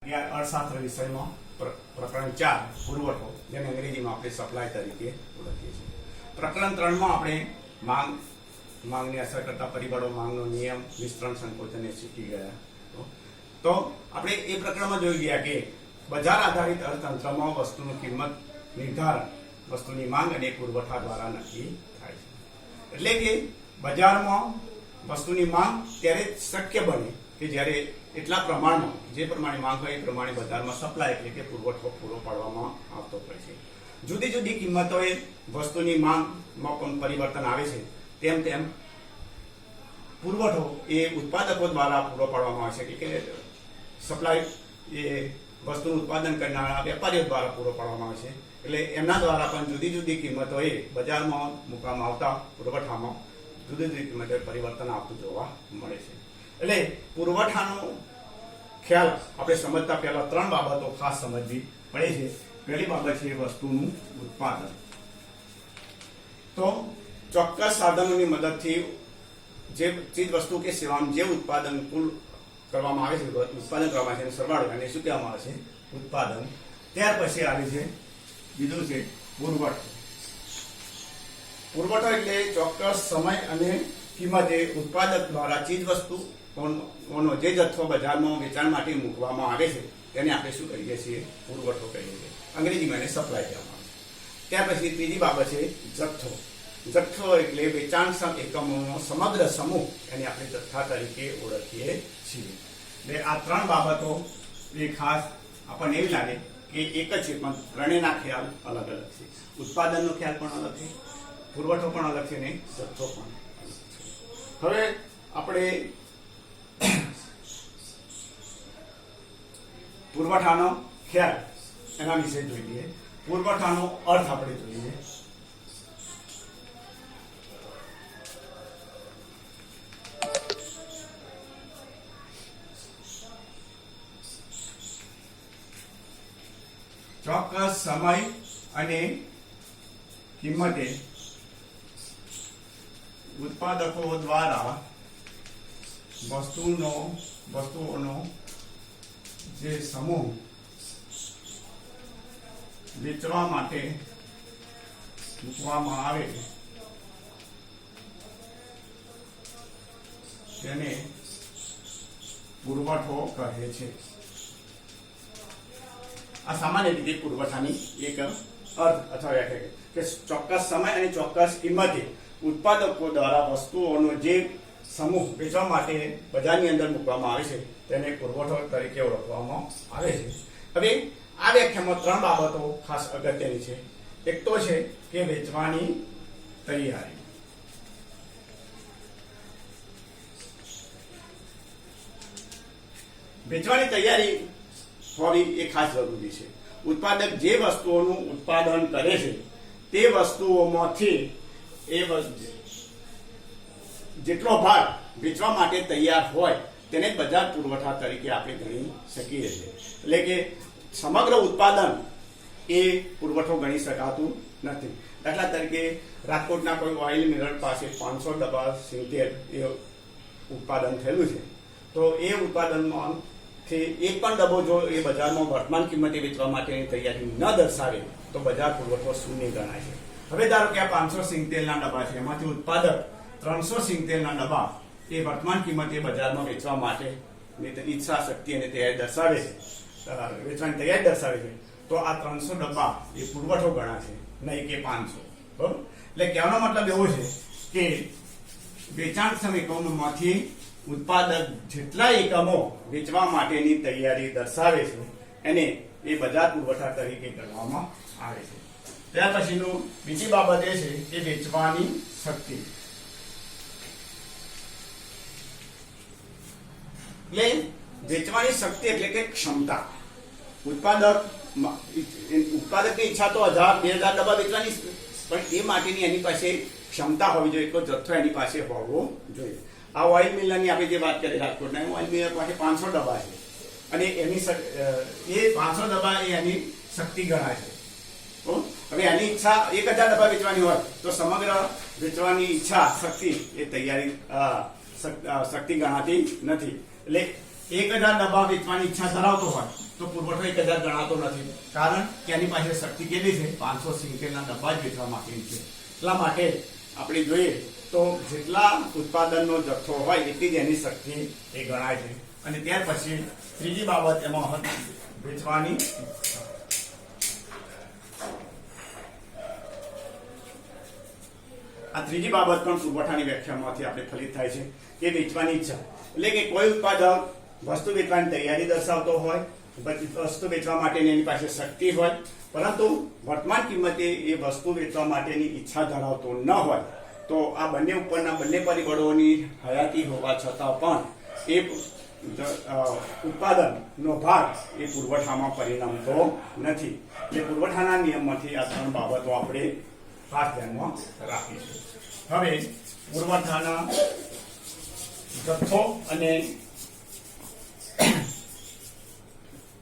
अर्थशास्त्र विषय में प्रकरण 4 पुरवठो जेने अंग्रेजी में આપણે સપ્લાય તરીકે ઓળખીએ છીએ। પ્રકરણ 3 માં આપણે માંગને અસર કરતા પરિબળો, માંગનો નિયમ, વિસ્તરણ, સંકોચન એ શીખી ગયા। તો આપણે એ પ્રકરણમાં જોઈ ગયા કે બજાર આધારિત અર્થતંત્રમાં વસ્તુની કિંમત નિર્ધારણ વસ્તુની માંગ અને પુરવઠા દ્વારા નક્કી થાય છે। એટલે કે બજારમાં વસ્તુની માંગ ત્યારે શક્ય બને કે જ્યારે એટલા પ્રમાણમાં જે પ્રમાણે માંગ હોય એ પ્રમાણે બજારમાં સપ્લાય એટલે કે પુરવઠો પૂરો પાડવામાં આવતો હોય છે। જુદી જુદી કિંમતોએ વસ્તુની માંગમાં પણ પરિવર્તન આવે છે, તેમ તેમ પુરવઠો એ ઉત્પાદકો દ્વારા પૂરો પાડવામાં આવે છે કે સપ્લાય એ વસ્તુનું ઉત્પાદન કરનારા વેપારીઓ દ્વારા પૂરો પાડવામાં આવે છે। એટલે એમના દ્વારા પણ જુદી જુદી કિંમતોએ બજારમાં મૂકવામાં આવતા પુરવઠામાં જુદી જુદી કિંમતે પરિવર્તન આવતું જોવા મળે છે। એટલે પુરવઠાનો ખ્યાલ આપણે સમજતા પહેલા 3 બાબતો ખાસ સમજવી પડે છે। પહેલી બાબત છે વસ્તુનું ઉત્પાદન। તો ચોક્કસ સાધનોની મદદથી જે ચીજ વસ્તુ કે સેવાનું જે ઉત્પાદન કુલ કરવામાં આવે છે, ઉત્પાદન કરવામાં આવે છે સરવાળો અને શું કહેવામાં આવે છે ઉત્પાદન। ત્યાર પછી આવે છે બીજું છે પુરવઠો। પુરવઠો એટલે ચોક્કસ સમય અને કિંમતે ઉત્પાદક દ્વારા ચીજ વસ્તુ નો જે જથ્થો બજારમાં વેચાણ માટે મૂકવામાં આવે છે તેને આપણે શું કહીએ છીએ પુરવઠો કહીએ છીએ, અંગ્રેજીમાં એને સપ્લાય કહેવામાં આવે છે। ત્યાર પછી ત્રીજી બાબત છે જથ્થો। જથ્થો એટલે વેચાણ એકમોનો સમગ્ર સમૂહ એને આપણે જથ્થા તરીકે ઓળખીએ છીએ। એટલે આ 3 બાબતો એ ખાસ આપણને એવી લાગે કે એક જ છે પણ ત્રણેયના ખ્યાલ અલગ અલગ છે। ઉત્પાદનનો ખ્યાલ પણ અલગ છે, પુરવઠો પણ અલગ છે ને જથ્થો પણ અલગ છે। હવે આપણે પુરવઠાનો ખ્યાલ એના વિશે જોઈએ। પુરવઠાનો અર્થ આપણે જોઈએ। ચોક્કસ સમય અને કિંમતે ઉત્પાદકો દ્વારા વસ્તુઓનો જે સમૂહ વેચવા માટે મૂકવામાં આવે તેને પુરવઠો કહે છે। આ સામાન્ય રીતે પુરવઠાની એક અર્થ અથવા વ્યાખ્યા કે ચોક્કસ સમય અને ચોક્કસ કિંમતે ઉત્પાદકો દ્વારા વસ્તુઓનો જે સમૂહ વેચવા માટે બજારની અંદર મૂકવામાં આવે છે તેને પુરવઠો તરીકે ઓળખવામાં આવે છે। હવે આ વ્યાખ્યામાં 3 બાબતો ખાસ અગત્યની છે। એક તો છે કે વેચવાની તૈયારી। વેચવાની તૈયારી હોવી એ ખાસ જરૂરી છે। ઉત્પાદક જે વસ્તુઓનું ઉત્પાદન કરે છે તે વસ્તુઓમાંથી જેટલો ભાગ વેચવા માટે તૈયાર હોય તેને બજાર પુરવઠા તરીકે આપણે ગણી શકીએ છીએ। એટલે કે સમગ્ર ઉત્પાદન એ પુરવઠો ગણી શકાતું નથી। દાખલા તરીકે રાજકોટના કોઈ ઓઇલ મિલર પાસે 500 ડબ્બા સિંગ તેલ એ ઉત્પાદન થયેલું છે, તો એ ઉત્પાદનમાં એક પણ ડબ્બો જો એ બજારમાં વર્તમાન કિંમતે વેચવા માટેની તૈયારી ન દર્શાવે તો બજાર પુરવઠો શૂન્ય ગણાય છે। હવે ધારો કે આ 500 સિંગ તેલના ડબ્બા છે, એમાંથી ઉત્પાદક 300 સિંગ તેલના ડબ્બા એ વર્તમાન કિંમતે બજારમાં વેચવા માટે ઈચ્છા, શક્તિ અને તૈયારી દર્શાવે છે, વેચવાની તૈયારી દર્શાવે છે, તો આ 300 ડબ્બા એ પુરવઠો ગણાશે, નહીં કે 500। બરાબર? એટલે કહેવાનો મતલબ એવો છે કે વેચાણક્ષમ એકમોમાંથી ઉત્પાદક જેટલા એકમો વેચવા માટેની તૈયારી દર્શાવે છે એને એ બજાર પુરવઠા તરીકે ગણવામાં આવે છે। ત્યાર પછીનું બીજી બાબત એ છે કે વેચવાની શક્તિ। એટલે વેચવાની શક્તિ એટલે કે ક્ષમતા। ઉત્પાદકની ઈચ્છા તો 1000-2000 ડબ્બા વેચવાની, પણ એ માટેની એની પાસે ક્ષમતા હોવી જોઈએ, એટલો જથ્થો એની પાસે હોવો જોઈએ। આ ઓઇલ મિલરની આપણે જે વાત કરી રાજકોટના, ઓઇલ મિલર પાસે 500 ડબ્બા છે અને એની એ 500 ડબ્બા એ એની શક્તિ ગણાય છે। હવે એની ઈચ્છા 1000 ડબ્બા વેચવાની હોય તો સમગ્ર વેચવાની ઈચ્છા શક્તિ એ તૈયારી શક્તિ ગણાતી નથી। એટલે 1000 ડબ્બા વેચવાની ઈચ્છા ધરાવતો હોય પુરવઠો 1000 ગણાતો નથી, કારણ કે એની પાસે શક્તિ કેટલી છે? 500 સિંગતેલના ડબ્બા જ વેચવા માટેની છે. એટલા માટે આપણે જોઈએ તો જેટલા ઉત્પાદનનો જથ્થો હોય એટલી જ એની શક્તિ એ ગણાય છે. અને ત્યાર પછી ત્રીજી બાબત એમાં વેચવાની આ ત્રીજી બાબત પણ પુરવઠાની વ્યાખ્યામાંથી આપણે ફલિત થાય છે કે વેચવાની ઈચ્છા. એટલે કે કોઈ ઉત્પાદક વસ્તુ વેચવાની તૈયારી દર્શાવતો હોય, વસ્તુ વેચવા માટેની એની પાસે શક્તિ હોય, પરંતુ વર્તમાન કિંમતે એ વસ્તુ વેચવા માટેની ઈચ્છા ધરાવતો ન હોય, તો આ બંને ઉપરના બંને પરિબળોની હયાતી હોવા છતાં પણ એ ઉત્પાદનનો ભાગ એ પુરવઠામાં પરિણમતો નથી. એટલે પુરવઠાના નિયમમાંથી આ 3 બાબતો આપણે ખાસ ધ્યાનમાં રાખીશું. હવે પુરવઠાના જથ્થો અને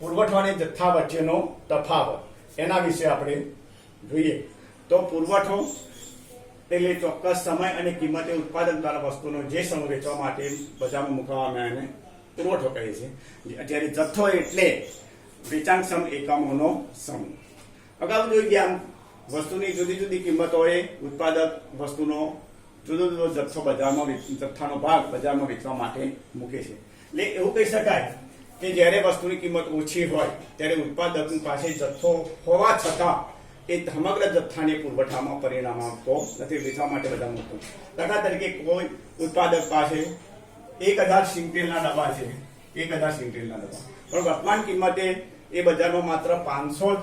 પુરવઠો અને જથ્થા વચ્ચેનો તફાવત એના વિશે આપણે જોઈએ તો પુરવઠો એટલે ચોક્કસ સમય અને કિંમતે ઉત્પાદન દ્વારા વસ્તુનો જે સમૂહ વેચવા માટે બજારમાં મૂકવામાં આવે એને પુરવઠો કહે છે. જ્યારે જથ્થો એટલે વેચાણક્ષમ એકમોનો સમૂહ. અગાઉ જોઈ ગયા વસ્તુની જુદી જુદી કિંમતોએ ઉત્પાદક વસ્તુનો જુદો જુદો જથ્થાનો ભાગ બજારમાં વેચવા માટે મૂકે છે. એટલે એવું કહી શકાય કે જ્યારે વસ્તુની કિંમત ઓછી હોય ત્યારે ઉત્પાદક પાસે જથ્થો હોવા છતાં એ સમગ્ર જથ્થાને પુરવઠામાં પરિણામ આપતો નથી, વેચવા માટે બધા મૂકતો. દાખલા તરીકે કોઈ ઉત્પાદક પાસે 1000 સિંગતેલના ડબ્બા છે, 1000 સિંગતેલના ડબ્બા, પણ વર્તમાન કિંમતે એ બજારમાં માત્ર 500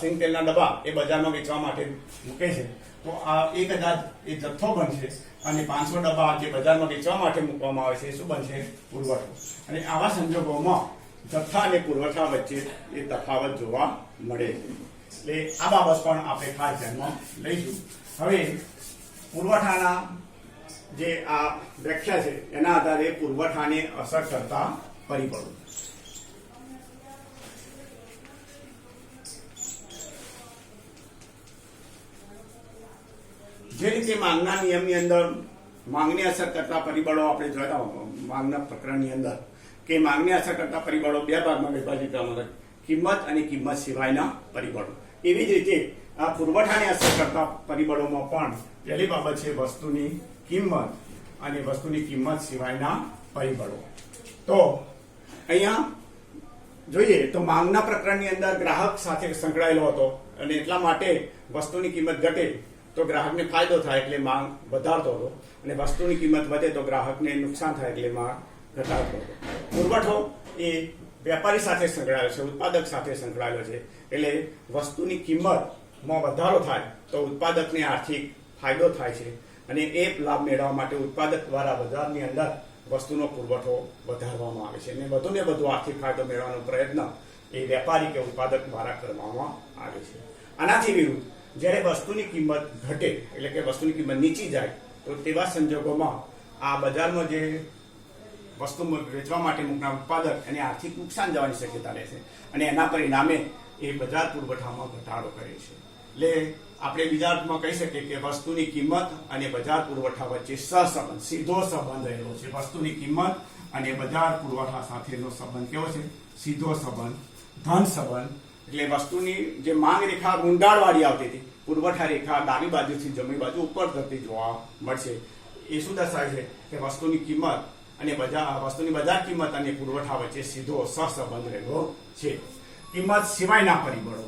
સિંગતેલના ડબ્બા એ બજારમાં વેચવા માટે મૂકે છે. તો આ 1000 એ જથ્થો બનશે અને 500 ડબ્બા જે બજારમાં વેચવા માટે મૂકવામાં આવે છે એ શું બનશે? પુરવઠો. અને આવા સંજોગોમાં જથ્થા અને પુરવઠા વચ્ચે એ તફાવત જોવા મળે છે. એટલે આ બાબત પણ આપણે ખાસ ધ્યાનમાં લઈશું. હવે પુરવઠાના જે આ વ્યાખ્યા છે એના આધારે પુરવઠાને અસર કરતા પરિબળો. જે રીતે માંગના નિયમની અંદર માંગને અસર કરતા પરિબળો આપણે જોયા માંગના પ્રકરણની અંદર કે માંગને અસર કરતા પરિબળો 2 ભાગમાં વિભાજિત કરવામાં આવે, કિંમત અને કિંમત સિવાયના પરિબળો. એવી જ રીતે આ પુરવઠાને અસર કરતા પરિબળોમાં પણ પહેલી બાબત છે વસ્તુની કિંમત અને વસ્તુની કિંમત સિવાયના પરિબળો. તો અહીંયા જોઈએ તો માંગના પ્રકરણની અંદર ગ્રાહક સાથે સંકળાયેલો હતો અને એટલા માટે વસ્તુની કિંમત ઘટે તો ગ્રાહકને ફાયદો થાય એટલે માંગ વધારતો હતો, અને વસ્તુની કિંમત વધે તો ગ્રાહકને નુકસાન થાય એટલે માંગ ઘટાડતો હતો. પુરવઠો એ વેપારી સાથે સંકળાયેલો છે, ઉત્પાદક સાથે સંકળાયેલો છે, એટલે વસ્તુની કિંમતમાં વધારો થાય તો ઉત્પાદકને આર્થિક ફાયદો થાય છે, અને એ લાભ મેળવવા માટે ઉત્પાદક દ્વારા બજારની અંદર વસ્તુનો પુરવઠો વધારવામાં આવે છે, અને વધુને વધુ આર્થિક ફાયદો મેળવવાનો પ્રયત્ન એ વેપારી કે ઉત્પાદક દ્વારા કરવામાં આવે છે. આનાથી વિરુદ્ધ જ્યારે વસ્તુની કિંમત ઘટે એટલે કે વસ્તુની કિંમત નીચી જાય તો તેવા સંજોગોમાં આ બજારમાં જે વસ્તુ વેચવા માટે મૂકનાર ઉત્પાદક એને આર્થિક નુકસાન જવાની શક્યતા રહે છે, અને એના પરિણામે એ બજાર પુરવઠામાં ઘટાડો કરે છે. એટલે આપણે બીજા અર્થમાં કહી શકીએ કે વસ્તુની કિંમત અને બજાર પુરવઠા વચ્ચે સહસંબંધ, સીધો સંબંધ રહેલો છે. વસ્તુની કિંમત અને બજાર પુરવઠા સાથેનો સંબંધ કેવો છે? સીધો સંબંધ, ધન સંબંધ. એટલે વસ્તુની જે માંગ રેખા ગુંડાળવાળી આવતી હતી, પુરવઠા રેખા ડાબી બાજુથી જમણી બાજુ ઉપર થતી જોવા મળશે. એ શું દર્શાવે છે કે વસ્તુની કિંમત અને વસ્તુની બજાર કિંમત અને પુરવઠા વચ્ચે સીધો સહસંબંધ રહેલો છે. કિંમત સિવાયના પરિબળો.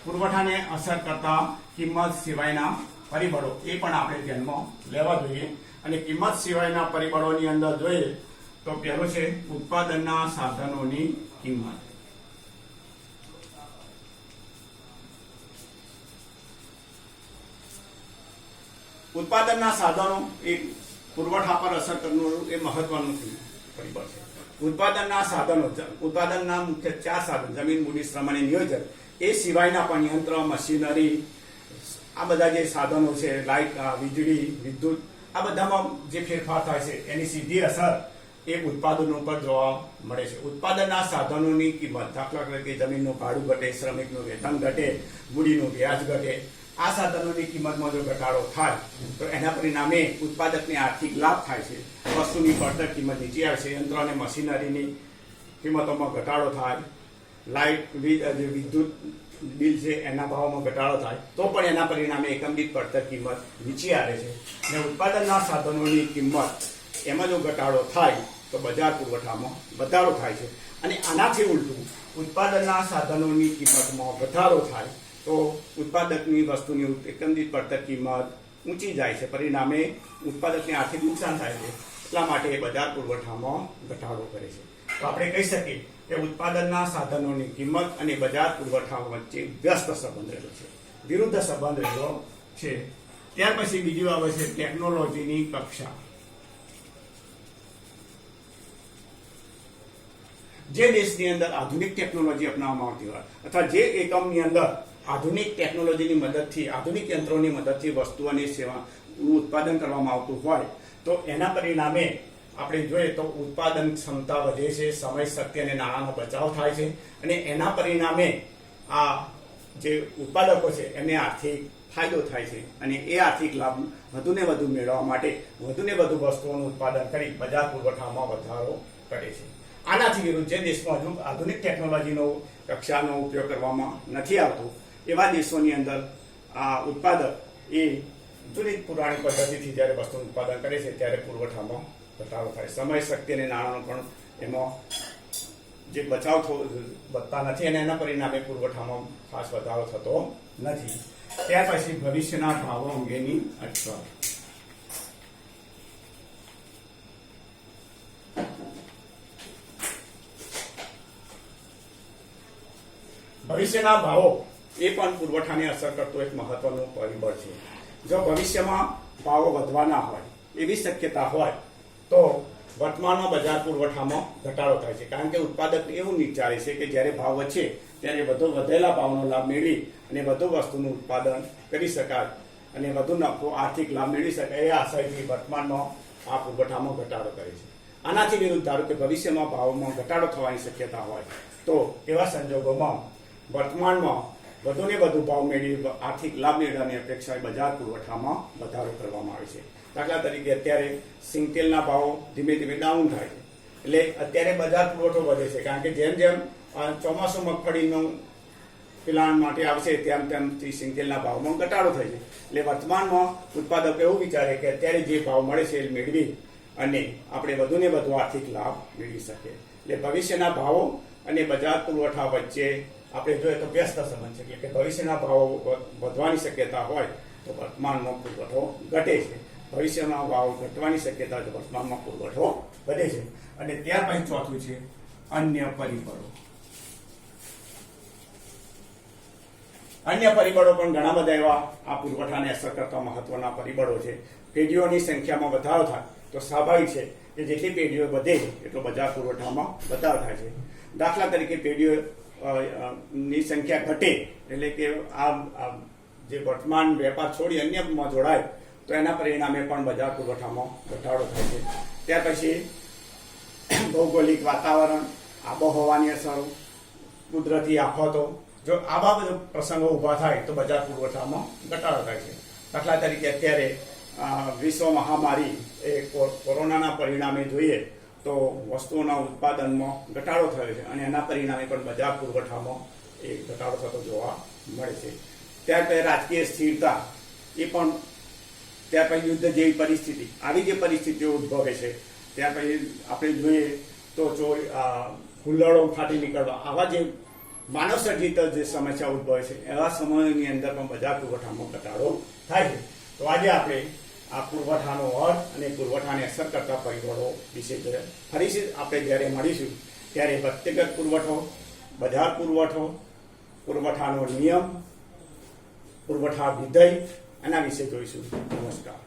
પુરવઠાને અસર કરતા કિંમત સિવાયના પરિબળો એ પણ આપણે ધ્યાનમાં લેવા જોઈએ. અને કિંમત સિવાયના પરિબળોની અંદર જોઈએ તો પહેલું છે ઉત્પાદનના સાધનોની કિંમત. ઉત્પાદનના સાધનો એ પુરવઠા પર અસર કરનારું એ મહત્વનું પરિબળ છે. ઉત્પાદનના સાધનો, ઉત્પાદનના મુખ્ય 4 સાધનો જમીન, મૂડી, શ્રમ અને નિયોજન એ સિવાયના પણ યંત્ર, મશીનરી, આ બધા જે સાધનો છે, લાઇટ, વીજળી, વિદ્યુત, આ બધામાં જે ફેરફાર થાય છે એની સીધી અસર એ ઉત્પાદનો પર જોવા મળે છે. ઉત્પાદનના સાધનોની કિંમત, દાખલા તરીકે જમીનનું ભાડું ઘટે, શ્રમિકનું વેતન ઘટે, મૂડીનું વ્યાજ ઘટે, આ સાધનોની કિંમતમાં જો ઘટાડો થાય તો એના પરિણામે ઉત્પાદકને આર્થિક લાભ થાય છે, વસ્તુની પડતર કિંમત નીચે આવે છે, યંત્રો અને મશીનરીની કિંમતોમાં ઘટાડો થાય, લાઇટ જે વિદ્યુત બિલ છે એના ભાવમાં ઘટાડો થાય તો પણ એના પરિણામે એકમ દીઠ પડતર કિંમત નીચે આવે છે. અને ઉત્પાદનના સાધનોની કિંમત એમાં જો ઘટાડો થાય તો બજાર પુરવઠામાં વધારો થાય છે. અને આનાથી ઉલટું ઉત્પાદનના સાધનોની કિંમતમાં વધારો થાય તો ઉત્પાદકની વસ્તુની એકમ દીઠ પડતર કિંમત ઊંચી જાય છે, પરિણામે ઉત્પાદકને આર્થિક નુકસાન થાય છે. એટલા માટે બજાર પુરવઠામાં ઘટાડો કરે છે. તો આપણે કહી શકીએ કે ઉત્પાદનના સાધનોની કિંમત અને બજાર પુરવઠા વચ્ચે વ્યસ્ત સંબંધ રહેલો છે, વિરુદ્ધ સંબંધ રહેલો છે. ત્યાર પછી બીજું આવે છે ટેકનોલોજીની કક્ષા. જે દેશની અંદર આધુનિક ટેકનોલોજી અપનાવવામાં આવતી હોય અથવા જે એકમની અંદર આધુનિક ટેકનોલોજીની મદદથી, આધુનિક યંત્રોની મદદથી વસ્તુ અને સેવાનું ઉત્પાદન કરવામાં આવતું હોય તો એના પરિણામે આપણે જોઈએ તો ઉત્પાદન ક્ષમતા વધે છે, સમય, શક્તિ અને નાણાંનો બચાવ થાય છે. અને એના પરિણામે આ જે ઉત્પાદકો છે એમને આર્થિક ફાયદો થાય છે. અને એ આર્થિક લાભ વધુને વધુ મેળવવા માટે વધુને વધુ વસ્તુઓનું ઉત્પાદન કરી બજાર પુરવઠામાં વધારો કરે છે. આનાથી વિરુદ્ધ જે દેશમાં હજુ આધુનિક ટેકનોલોજીનો કક્ષાનો ઉપયોગ કરવામાં નથી આવતો એવા દેશોની અંદર આ ઉત્પાદક એ જૂની પુરાણી પદ્ધતિથી જ્યારે વસ્તુનું ઉત્પાદન કરે છે ત્યારે પુરવઠામાં ઘટાડો થાય, સમય, શક્તિ અને નાણાંનો પણ એમાં જે બચાવ વધતા નથી અને એના પરિણામે પુરવઠામાં ખાસ વધારો થતો નથી. ત્યાર પછી ભવિષ્યના ભાવો અંગેની અટકળ. ભવિષ્યના ભાવો એ પણ પુરવઠાને અસર કરતો એક મહત્વનું પરિબળ છે. જો ભવિષ્યમાં ભાવો વધવાના હોય એવી શક્યતા હોય તો વર્તમાનમાં બજાર પુરવઠામાં ઘટાડો થાય છે. કારણ કે ઉત્પાદક એવું વિચારે છે કે જ્યારે ભાવ વધશે ત્યારે વધેલા ભાવનો લાભ મેળવી અને વધુ વસ્તુનું ઉત્પાદન કરી શકાય અને વધુ નફો, આર્થિક લાભ મેળવી શકાય એ આશયથી વર્તમાનમાં આ પુરવઠામાં ઘટાડો કરે છે. આનાથી વિરુદ્ધ ધારો કે ભવિષ્યમાં ભાવમાં ઘટાડો થવાની શક્યતા હોય તો એવા સંજોગોમાં વર્તમાનમાં વધુને વધુ ભાવ મેળવી આર્થિક લાભ મેળવવાની અપેક્ષાએ બજાર પુરવઠામાં વધારો કરવામાં આવે છે. દાખલા તરીકે અત્યારે સિંગતેલના ભાવો ધીમે ધીમે ડાઉન થાય છે, એટલે અત્યારે બજાર પુરવઠો વધે છે. કારણ કે જેમ જેમ ચોમાસું મગફળીનું પિલાણ માટે આવશે તેમ તેમથી સિંગતેલના ભાવમાં ઘટાડો થાય છે. એટલે વર્તમાનમાં ઉત્પાદકો એવું વિચારે કે અત્યારે જે ભાવ મળે છે એ મેળવી અને આપણે વધુને વધુ આર્થિક લાભ મેળવી શકીએ. એટલે ભવિષ્યના ભાવો અને બજાર પુરવઠા વચ્ચે આપણે જોઈએ તો વ્યસ્ત સંબંધ છે. એટલે કે ભવિષ્યના ભાવો વધવાની શક્યતા હોય તો વર્તમાનમાં પુરવઠો ઘટે છે, ભવિષ્યમાં ભાવ ઘટવાની શક્યતા હોય તો વર્તમાનમાં પુરવઠો વધે છે. અને ત્યાર પછી ચોથું છે અન્ય પરિબળો. અન્ય પરિબળો પણ ઘણા બધા એવા આ પુરવઠાને અસર કરતા મહત્વના પરિબળો છે. પેઢીઓની સંખ્યામાં વધારો થાય તો સ્વાભાવિક છે કે જેટલી પેઢીઓ વધે એટલો બજાર પુરવઠામાં વધારો થાય છે. દાખલા તરીકે પેઢીઓ ની સંખ્યા ઘટે એટલે કે આ જે વર્તમાન વેપાર છોડી અન્યમાં જોડાય તો એના પરિણામે પણ બજાર પુરવઠામાં ઘટાડો થાય છે. ત્યાર પછી ભૌગોલિક વાતાવરણ, આબોહવાની અસરો, કુદરતી આફતો, જો આવા બધા પ્રસંગો ઊભા થાય તો બજાર પુરવઠામાં ઘટાડો થાય છે. દાખલા તરીકે અત્યારે વિશ્વ મહામારી એ કોરોનાના પરિણામે જોઈએ તો વસ્તુઓના ઉત્પાદનમાં ઘટાડો થયો છે અને એના પરિણામે પણ બજાર પુરવઠામાં એ ઘટાડો થતો જોવા મળે છે. ત્યાર પછી રાજકીય સ્થિરતા એ પણ, ત્યાર પછી યુદ્ધ જેવી પરિસ્થિતિ, આવી જે પરિસ્થિતિઓ ઉદ્ભવે છે ત્યાર પછી આપણે જોઈએ તો હુલ્લડો ફાટી નીકળવા, આવા જે માનવ સર્જિત જે સમસ્યા ઉદ્ભવે છે એવા સમયની અંદર પણ બજાર પુરવઠામાં ઘટાડો થાય છે. તો આજે આપણે આ પુરવઠાનો અર્થ અને પુરવઠાને અસર કરતા પરિબળો વિશે ફરીથી આપણે જ્યારે મળીશું ત્યારે વ્યક્તિગત પુરવઠો, બજાર પુરવઠો, પુરવઠાનો નિયમ, પુરવઠા વિધેય એના વિશે જોઈશું. નમસ્કાર.